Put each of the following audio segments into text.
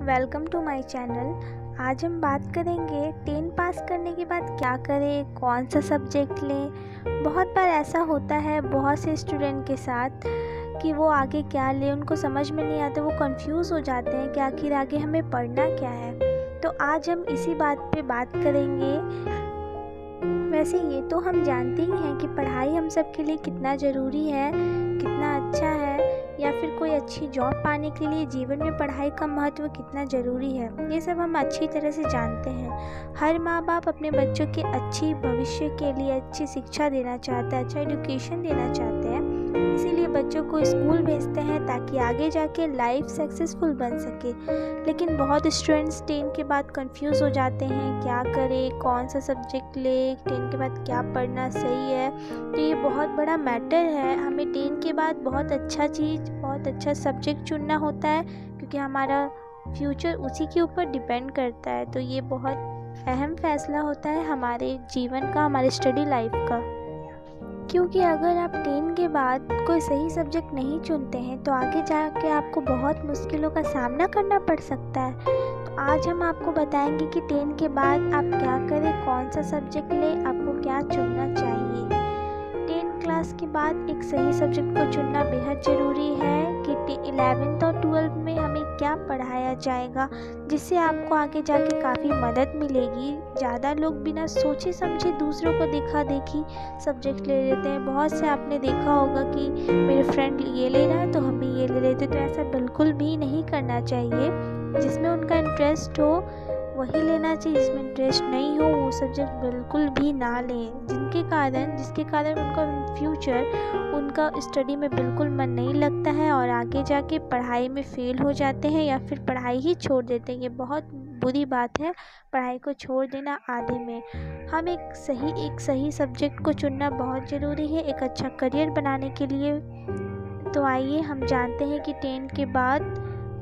Welcome to my channel. आज हम बात करेंगे 10 पास करने के बाद क्या करें, कौन सा सब्जेक्ट लें। बहुत बार ऐसा होता है बहुत से स्टूडेंट के साथ कि वो आगे क्या लें, उनको समझ में नहीं आता, वो कंफ्यूज हो जाते हैं कि आखिर आगे हमें पढ़ना क्या है। तो आज हम इसी बात पे बात करेंगे। वैसे ये तो हम जानते ही हैं कि पढ़ाई हम सब के लिए कितना ज़रूरी है, कितना अच्छा है, या फिर कोई अच्छी जॉब पाने के लिए जीवन में पढ़ाई का महत्व कितना ज़रूरी है, ये सब हम अच्छी तरह से जानते हैं। हर माँ बाप अपने बच्चों के अच्छी भविष्य के लिए अच्छी शिक्षा देना चाहते हैं, अच्छा एजुकेशन देना चाहते हैं, इसीलिए बच्चों को स्कूल भेजते हैं ताकि आगे जाके लाइफ सक्सेसफुल बन सके। लेकिन बहुत स्टूडेंट्स 10 के बाद कंफ्यूज हो जाते हैं, क्या करें, कौन सा सब्जेक्ट ले, 10 के बाद क्या पढ़ना सही है। तो ये बहुत बड़ा मैटर है। हमें 10 के बाद बहुत अच्छा सब्जेक्ट चुनना होता है, क्योंकि हमारा फ्यूचर उसी के ऊपर डिपेंड करता है। तो ये बहुत अहम फैसला होता है हमारे जीवन का, हमारे स्टडी लाइफ का। क्योंकि अगर आप 10 के बाद कोई सही सब्जेक्ट नहीं चुनते हैं तो आगे जाके आपको बहुत मुश्किलों का सामना करना पड़ सकता है। तो आज हम आपको बताएंगे कि 10 के बाद आप क्या करें, कौन सा सब्जेक्ट लें, आपको क्या चुनना चाहिए। 10 क्लास के बाद एक सही सब्जेक्ट को चुनना बेहद ज़रूरी है कि 11th और 12th में हमें क्या पढ़ाया जाएगा, जिससे आपको आगे जाके काफ़ी मदद मिलेगी। ज़्यादा लोग बिना सोचे समझे दूसरों को देखा देखी सब्जेक्ट ले लेते हैं। बहुत से आपने देखा होगा कि मेरे फ्रेंड ये ले रहा है तो हम भी ये ले लेते, तो ऐसा बिल्कुल भी नहीं करना चाहिए। जिसमें उनका इंटरेस्ट हो वही लेना चाहिए, जिसमें इंटरेस्ट नहीं हो वो सब्जेक्ट बिल्कुल भी ना लें, जिसके कारण उनका फ्यूचर, उनका स्टडी में बिल्कुल मन नहीं लगता है और आगे जाके पढ़ाई में फ़ेल हो जाते हैं या फिर पढ़ाई ही छोड़ देते हैं। ये बहुत बुरी बात है, पढ़ाई को छोड़ देना आधे में। हम एक सही सब्जेक्ट को चुनना बहुत ज़रूरी है एक अच्छा करियर बनाने के लिए। तो आइए हम जानते हैं कि 10 के बाद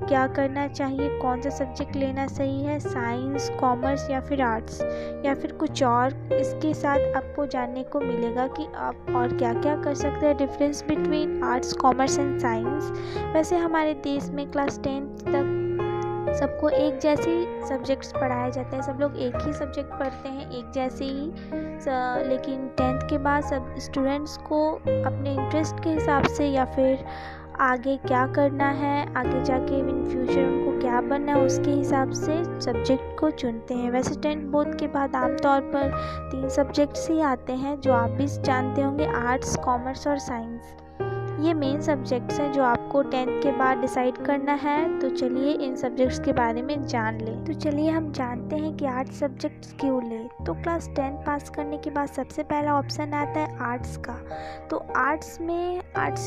क्या करना चाहिए, कौन सा सब्जेक्ट लेना सही है, साइंस, कॉमर्स या फिर आर्ट्स या फिर कुछ और। इसके साथ आपको जानने को मिलेगा कि आप और क्या क्या कर सकते हैं, difference between arts, commerce and science. वैसे हमारे देश में क्लास 10 तक सबको एक जैसे सब्जेक्ट्स पढ़ाए जाते हैं, सब लोग एक ही सब्जेक्ट पढ़ते हैं, एक जैसे ही। लेकिन 10th के बाद सब स्टूडेंट्स को अपने इंटरेस्ट के हिसाब से या फिर आगे क्या करना है, आगे जाके इन फ्यूचर उनको क्या बनना है, उसके हिसाब से सब्जेक्ट को चुनते हैं। वैसे 10th बोर्ड के बाद आमतौर पर 3 सब्जेक्ट्स ही आते हैं, जो आप भी जानते होंगे, आर्ट्स, कॉमर्स और साइंस। ये मेन सब्जेक्ट्स हैं जो आपको 10th के बाद डिसाइड करना है। तो चलिए इन सब्जेक्ट्स के बारे में जान लें। तो चलिए हम जानते हैं कि आर्ट्स सब्जेक्ट्स क्यों लें। तो क्लास 10 पास करने के बाद सबसे पहला ऑप्शन आता है आर्ट्स का। तो आर्ट्स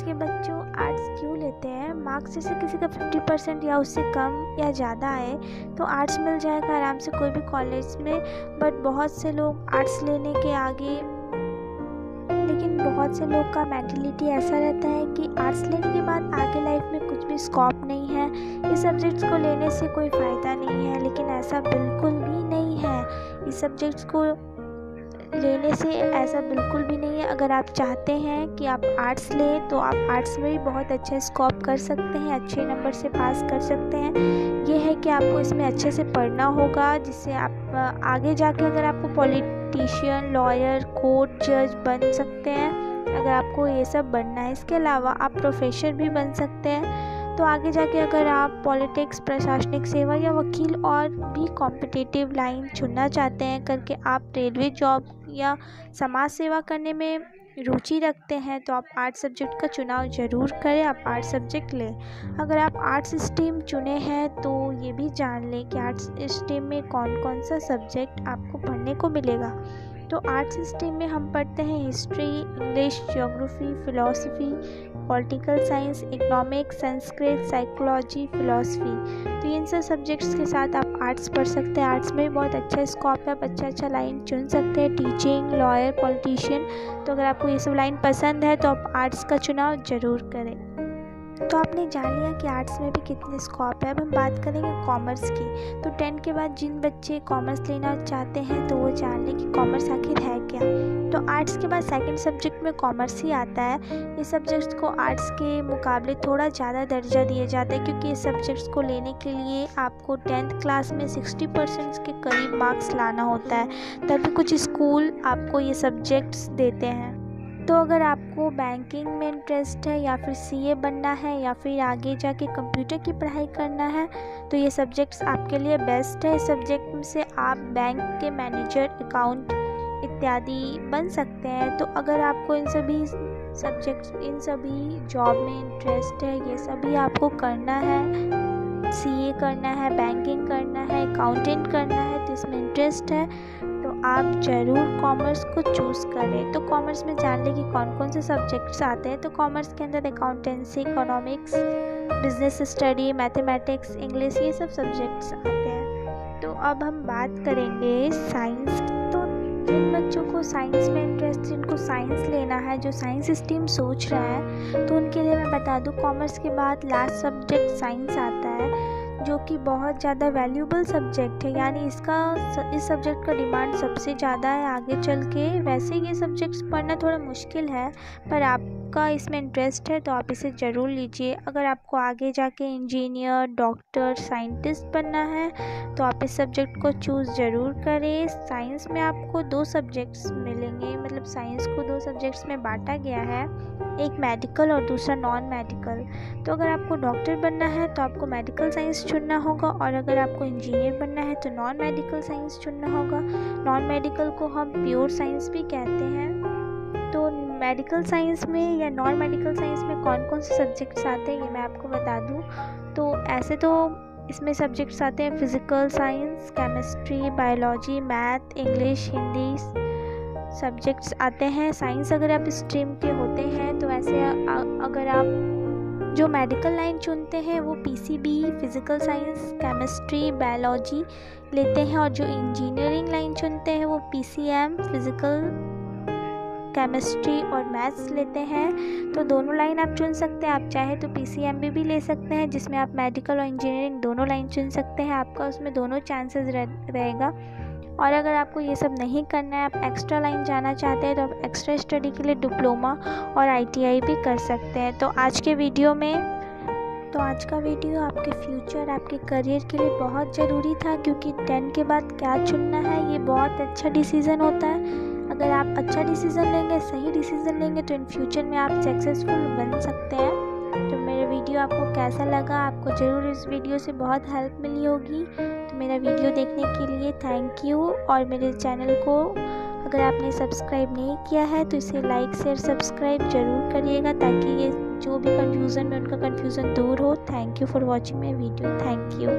के बच्चों आर्ट्स क्यों लेते हैं, मार्क्स जैसे किसी का 50% या उससे कम या ज़्यादा आए तो आर्ट्स मिल जाएगा आराम से कोई भी कॉलेज में। बट बहुत से लोग आर्ट्स लेने के आगे, लेकिन बहुत से लोग का मेंटलिटी ऐसा रहता है कि आर्ट्स लेने के बाद आगे लाइफ में कुछ भी स्कोप नहीं है, इस सब्जेक्ट्स को लेने से कोई फ़ायदा नहीं है। लेकिन ऐसा बिल्कुल भी नहीं है, इस सब्जेक्ट्स को लेने से ऐसा बिल्कुल भी नहीं है। अगर आप चाहते हैं कि आप आर्ट्स लें तो आप आर्ट्स में भी बहुत अच्छा स्कोप कर सकते हैं, अच्छे नंबर से पास कर सकते हैं। ये है कि आपको इसमें अच्छे से पढ़ना होगा, जिससे आप आगे जाके अगर आपको पॉलिटिशियन, लॉयर, कोर्ट जज बन सकते हैं, अगर आपको ये सब बनना है। इसके अलावा आप प्रोफेसर भी बन सकते हैं। तो आगे जाके अगर आप पॉलिटिक्स, प्रशासनिक सेवा या वकील और भी कॉम्पिटिटिव लाइन चुनना चाहते हैं करके आप रेलवे जॉब या समाज सेवा करने में रुचि रखते हैं तो आप आर्ट्स सब्जेक्ट का चुनाव ज़रूर करें, आप आर्ट्स सब्जेक्ट लें। अगर आप आर्ट्स स्ट्रीम चुने हैं तो ये भी जान लें कि आर्ट्स स्ट्रीम में कौन कौन सा सब्जेक्ट आपको पढ़ने को मिलेगा। तो आर्ट्स स्ट्रीम में हम पढ़ते हैं history, English, geography, philosophy, political science, economics, Sanskrit, psychology, philosophy. तो इन सब सब्जेक्ट्स के साथ आप आर्ट्स पढ़ सकते हैं। आर्ट्स में भी बहुत अच्छा स्कोप है, आप अच्छा लाइन चुन सकते हैं, टीचिंग, लॉयर, पॉलिटिशियन। तो अगर आपको ये सब लाइन पसंद है तो आप आर्ट्स का चुनाव ज़रूर करें। तो आपने जान लिया कि आर्ट्स में भी कितने स्कोप है। अब हम बात करेंगे कॉमर्स की। तो 10 के बाद जिन बच्चे कॉमर्स लेना चाहते हैं तो वो जान लें कि कॉमर्स आखिर है क्या। तो आर्ट्स के बाद सेकंड सब्जेक्ट में कॉमर्स ही आता है। इस सब्जेक्ट्स को आर्ट्स के मुकाबले थोड़ा ज़्यादा दर्जा दिया जाता है, क्योंकि इस सब्जेक्ट्स को लेने के लिए आपको 10th क्लास में 60% के करीब मार्क्स लाना होता है, तभी कुछ स्कूल आपको ये सब्जेक्ट्स देते हैं। तो अगर आपको बैंकिंग में इंटरेस्ट है या फिर सीए बनना है या फिर आगे जाके कंप्यूटर की पढ़ाई करना है तो ये सब्जेक्ट्स आपके लिए बेस्ट है। इस सब्जेक्ट में से आप बैंक के मैनेजर, अकाउंट इत्यादि बन सकते हैं। तो अगर आपको इन सभी जॉब में इंटरेस्ट है, ये सभी आपको करना है, सीए करना है, बैंकिंग करना है, अकाउंटेंट करना है, तो इसमें इंटरेस्ट है तो आप ज़रूर कॉमर्स को चूज़ करें। तो कॉमर्स में जान लें कि कौन कौन से सब्जेक्ट्स आते हैं। तो कॉमर्स के अंदर accountancy, economics, business study, mathematics, English, ये सब सब्जेक्ट्स आते हैं। तो अब हम बात करेंगे साइंस। तो जिन बच्चों को साइंस में इंटरेस्ट, जिनको साइंस लेना है, जो साइंस स्ट्रीम सोच रहा है, तो उनके लिए मैं बता दूं कॉमर्स के बाद लास्ट सब्जेक्ट साइंस आता है, जो कि बहुत ज़्यादा वैल्यूबल सब्जेक्ट है। यानी इस सब्जेक्ट का डिमांड सबसे ज़्यादा है आगे चल के। वैसे ये सब्जेक्ट्स पढ़ना थोड़ा मुश्किल है, पर आपका इसमें इंटरेस्ट है तो आप इसे ज़रूर लीजिए। अगर आपको आगे जाके इंजीनियर, डॉक्टर, साइंटिस्ट बनना है तो आप इस सब्जेक्ट को चूज़ ज़रूर करें। साइंस में आपको 2 सब्जेक्ट्स मिलेंगे, मतलब साइंस को 2 सब्जेक्ट्स में बांटा गया है, एक मेडिकल और दूसरा नॉन मेडिकल। तो अगर आपको डॉक्टर बनना है तो आपको मेडिकल साइंस चुनना होगा, और अगर आपको इंजीनियर बनना है तो नॉन मेडिकल साइंस चुनना होगा। नॉन मेडिकल को हम प्योर साइंस भी कहते हैं। तो मेडिकल साइंस में या नॉन मेडिकल साइंस में कौन कौन से सब्जेक्ट्स आते हैं ये मैं आपको बता दूं। तो ऐसे तो इसमें सब्जेक्ट्स आते हैं physical science, chemistry, biology, math, English, Hindi subjects आते हैं। साइंस अगर आप स्ट्रीम के होते हैं तो ऐसे अगर आप जो मेडिकल लाइन चुनते हैं वो PCB, physical science, chemistry, biology लेते हैं, और जो इंजीनियरिंग लाइन चुनते हैं वो पीसीएम, फिज़िकल, केमिस्ट्री और मैथ्स लेते हैं। तो दोनों लाइन आप चुन सकते हैं। आप चाहे तो पीसीएमबी भी ले सकते हैं, जिसमें आप मेडिकल और इंजीनियरिंग दोनों लाइन चुन सकते हैं। आपका उसमें दोनों चांसेस रहेगा। और अगर आपको ये सब नहीं करना है, आप एक्स्ट्रा लाइन जाना चाहते हैं, तो आप एक्स्ट्रा स्टडी के लिए डिप्लोमा और आईटीआई भी कर सकते हैं। तो आज का वीडियो आपके फ्यूचर, आपके करियर के लिए बहुत ज़रूरी था, क्योंकि 10 के बाद क्या चुनना है ये बहुत अच्छा डिसीज़न होता है। अगर आप अच्छा डिसीज़न लेंगे, सही डिसीज़न लेंगे, तो इन फ्यूचर में आप सक्सेसफुल बन सकते हैं। तो मेरा वीडियो आपको कैसा लगा? आपको ज़रूर इस वीडियो से बहुत हेल्प मिली होगी। तो मेरा वीडियो देखने के लिए थैंक यू। और मेरे चैनल को अगर आपने सब्सक्राइब नहीं किया है तो इसे लाइक, शेयर, सब्सक्राइब ज़रूर करिएगा, ताकि ये जो भी कन्फ्यूज़न में उनका कन्फ्यूज़न दूर हो। Thank you for watching my video. Thank you.